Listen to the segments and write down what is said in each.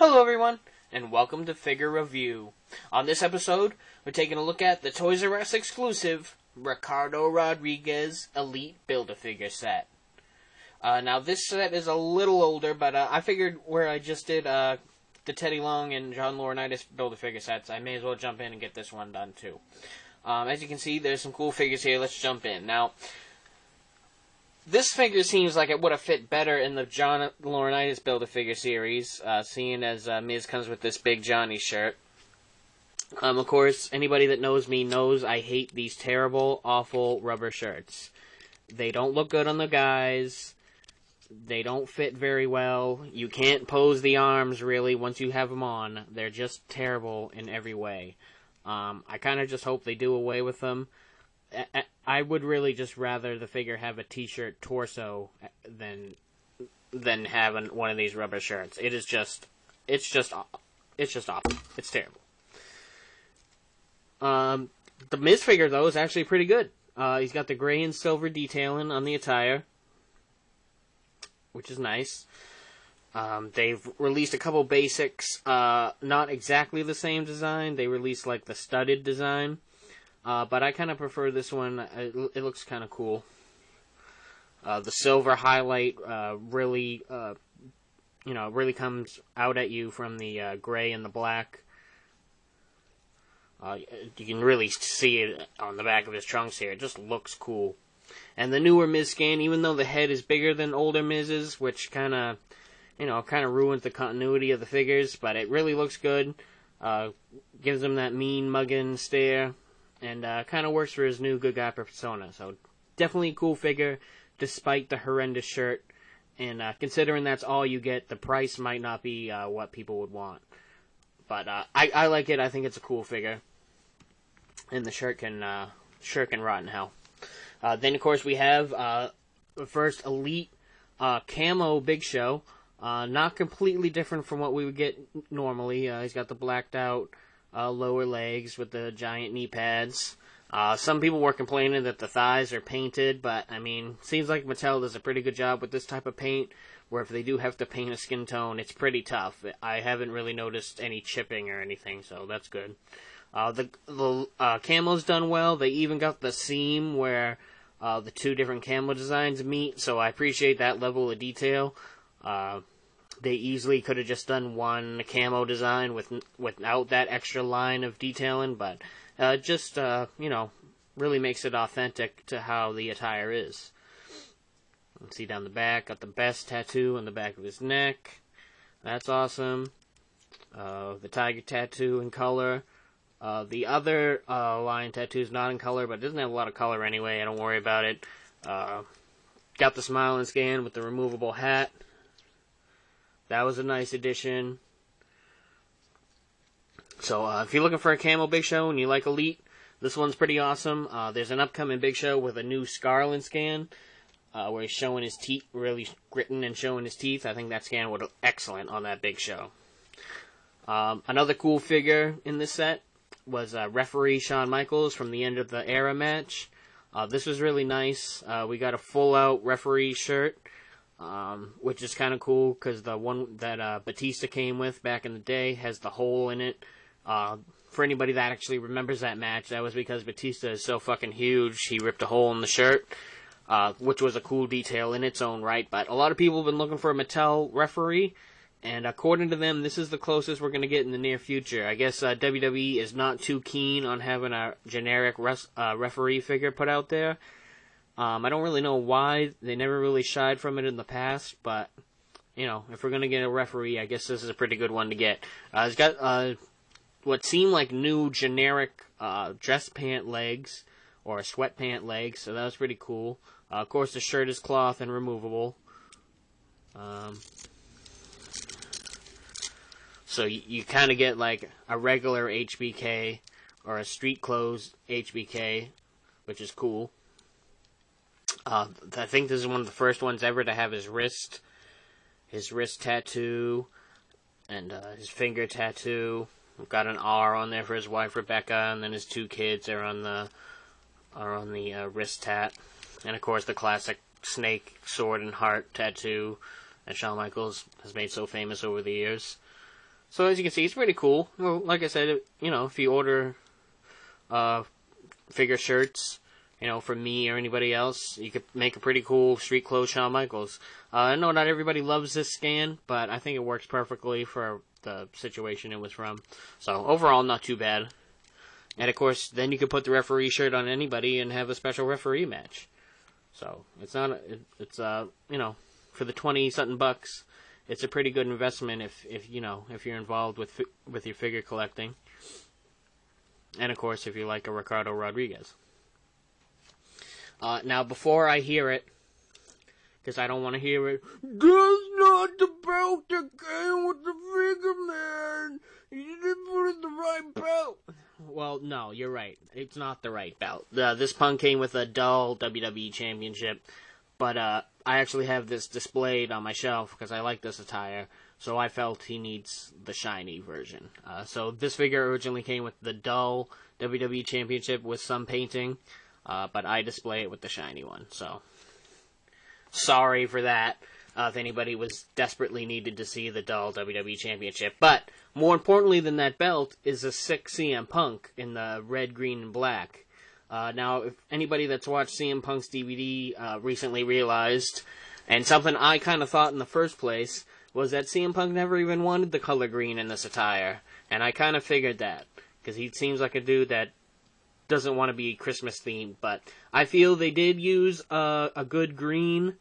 Hello everyone, and welcome to Figure Review. On this episode, we're taking a look at the Toys R Us exclusive Ricardo Rodriguez Elite Build-A-Figure set. Now this set is a little older, but I figured where I just did the Teddy Long and John Laurinaitis Build-A-Figure sets, I may as well jump in and get this one done too. As you can see, there's some cool figures here. Let's jump in. Now, this figure seems like it would have fit better in the John Laurinaitis Build-A-Figure series, seeing as Miz comes with this Big Johnny shirt. Of course, anybody that knows me knows I hate these terrible, awful rubber shirts. They don't look good on the guys. They don't fit very well. You can't pose the arms, really, once you have them on. They're just terrible in every way. I kind of just hope they do away with them. I would really just rather the figure have a t-shirt torso than having one of these rubber shirts. It's just awful. It's terrible. The Miz figure, though, is actually pretty good. He's got the gray and silver detailing on the attire, which is nice. They've released a couple basics, not exactly the same design. They released, like, the studded design. But I kind of prefer this one. It looks kind of cool. The silver highlight really comes out at you from the gray and the black. You can really see it on the back of his trunks here. It just looks cool. And the newer Miz scan, even though the head is bigger than older Miz's, which kind of ruins the continuity of the figures, but it really looks good. Gives him that mean mugging stare. And kind of works for his new good guy persona. So definitely a cool figure, despite the horrendous shirt. And considering that's all you get, the price might not be what people would want. But I like it. I think it's a cool figure. And the shirt can rot in hell. Then, of course, we have the first Elite Camo Big Show. Not completely different from what we would get normally. He's got the blacked out lower legs with the giant knee pads. Some people were complaining that the thighs are painted, but, I mean, seems like Mattel does a pretty good job with this type of paint, where if they do have to paint a skin tone, it's pretty tough. I haven't really noticed any chipping or anything, so that's good. The camo's done well. They even got the seam where the two different camo designs meet, so I appreciate that level of detail. They easily could have just done one camo design without that extra line of detailing, but really makes it authentic to how the attire is. Let's see down the back, got the best tattoo on the back of his neck. That's awesome. The tiger tattoo in color. The other lion tattoo is not in color, but it doesn't have a lot of color anyway. I don't worry about it. Got the smile and scan with the removable hat. That was a nice addition. So, if you're looking for a camo Big Show and you like Elite, this one's pretty awesome. There's an upcoming Big Show with a new Scarlin scan, where he's showing his teeth, really gritting and showing his teeth. I think that scan would look excellent on that Big Show. Another cool figure in this set was referee Shawn Michaels from the End of the Era match. This was really nice. We got a full-out referee shirt. Which is kind of cool, because the one that Batista came with back in the day has the hole in it. For anybody that actually remembers that match, that was because Batista is so fucking huge, he ripped a hole in the shirt, which was a cool detail in its own right. But a lot of people have been looking for a Mattel referee, and according to them, this is the closest we're going to get in the near future. I guess WWE is not too keen on having a generic referee figure put out there. I don't really know why. They never really shied from it in the past, but, if we're going to get a referee, I guess this is a pretty good one to get. It's got what seem like new generic dress pant legs, or sweatpant legs, so that was pretty cool. Of course, the shirt is cloth and removable. So you kind of get like a regular HBK, or a street clothes HBK, which is cool. I think this is one of the first ones ever to have his wrist tattoo, and his finger tattoo. We've got an R on there for his wife Rebecca, and then his two kids are on the wrist tat, and of course the classic snake, sword, and heart tattoo that Shawn Michaels has made so famous over the years. So as you can see, it's pretty cool. Well, like I said, if you order figure shirts, from me or anybody else, you could make a pretty cool street clothes Shawn Michaels. I know not everybody loves this scan, but I think it works perfectly for the situation it was from. So overall, not too bad. And of course, then you could put the referee shirt on anybody and have a special referee match. So it's not, for the 20-something bucks, it's a pretty good investment if you're involved with your figure collecting. And of course, if you like a Ricardo Rodriguez. Now, before I hear it, because I don't want to hear it, that's not the belt that came with the figure, man. You didn't put it the right belt. Well, no, you're right. It's not the right belt. This punk came with a dull WWE Championship, but I actually have this displayed on my shelf because I like this attire, so I felt he needs the shiny version. So this figure originally came with the dull WWE Championship with some painting, but I display it with the shiny one, so sorry for that, if anybody was desperately needed to see the dull WWE Championship. But more importantly than that belt is a sick CM Punk in the red, green, and black. Now, if anybody that's watched CM Punk's DVD recently realized, and something I kind of thought in the first place, was that CM Punk never even wanted the color green in this attire. And I kind of figured that, because he seems like a dude that doesn't want to be Christmas themed. But I feel they did use a good green.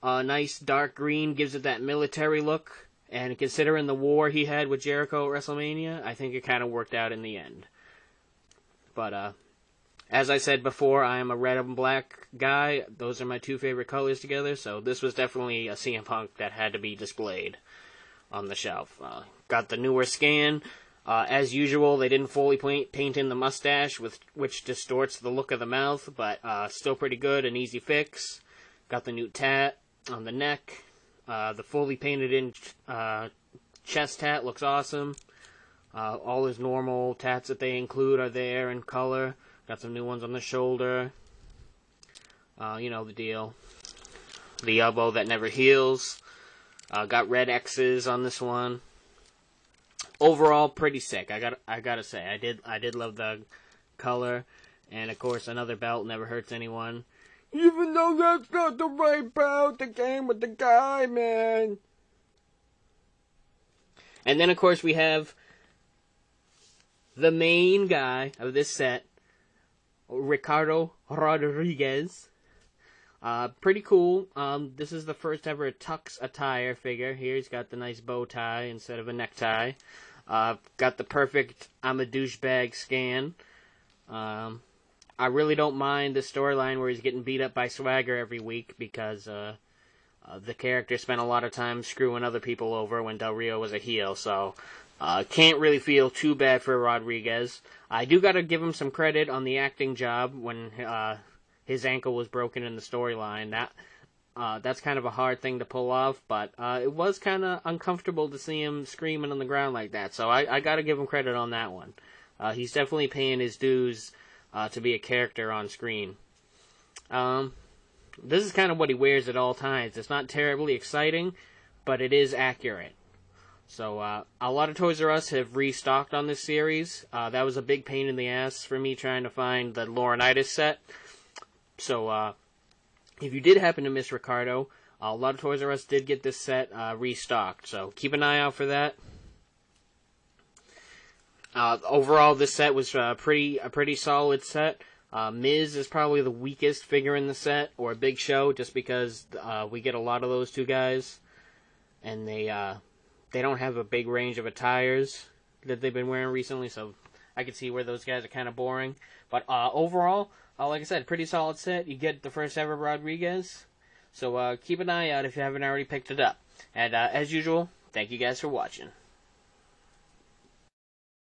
Nice dark green, gives it that military look, and considering the war he had with Jericho at WrestleMania, I think it kind of worked out in the end. But, as I said before, I am a red and black guy. Those are my two favorite colors together, so this was definitely a CM Punk that had to be displayed on the shelf. Got the newer scan. As usual, they didn't fully paint in the mustache, which distorts the look of the mouth, but still pretty good, an easy fix. Got the new tat on the neck. The fully painted in chest tat looks awesome. All his normal tats that they include are there in color. Got some new ones on the shoulder. The deal. The elbow that never heals. Got red X's on this one. Overall, pretty sick. I gotta say, I did love the color, and of course, another belt never hurts anyone. Even though that's not the right belt that came with the guy, man. And then, of course, we have the main guy of this set, Ricardo Rodriguez. Pretty cool. This is the first ever tux attire figure. Here he's got the nice bow tie instead of a necktie. Got the perfect I'm a douchebag scan. I really don't mind the storyline where he's getting beat up by Swagger every week because the character spent a lot of time screwing other people over when Del Rio was a heel, so can't really feel too bad for Rodriguez. I do gotta give him some credit on the acting job when his ankle was broken in the storyline. That's kind of a hard thing to pull off, but it was kind of uncomfortable to see him screaming on the ground like that, so I gotta give him credit on that one. He's definitely paying his dues to be a character on screen. This is kind of what he wears at all times. It's not terribly exciting, but it is accurate. So, a lot of Toys R Us have restocked on this series. That was a big pain in the ass for me trying to find the Laurinaitis set. So, if you did happen to miss Ricardo, a lot of Toys R Us did get this set restocked. So, keep an eye out for that. Overall, this set was a pretty solid set. Miz is probably the weakest figure in the set, or Big Show, just because we get a lot of those two guys, and they don't have a big range of attires that they've been wearing recently, so I can see where those guys are kind of boring. But overall, like I said, pretty solid set. You get the first ever Rodriguez, so keep an eye out if you haven't already picked it up. And as usual, thank you guys for watching.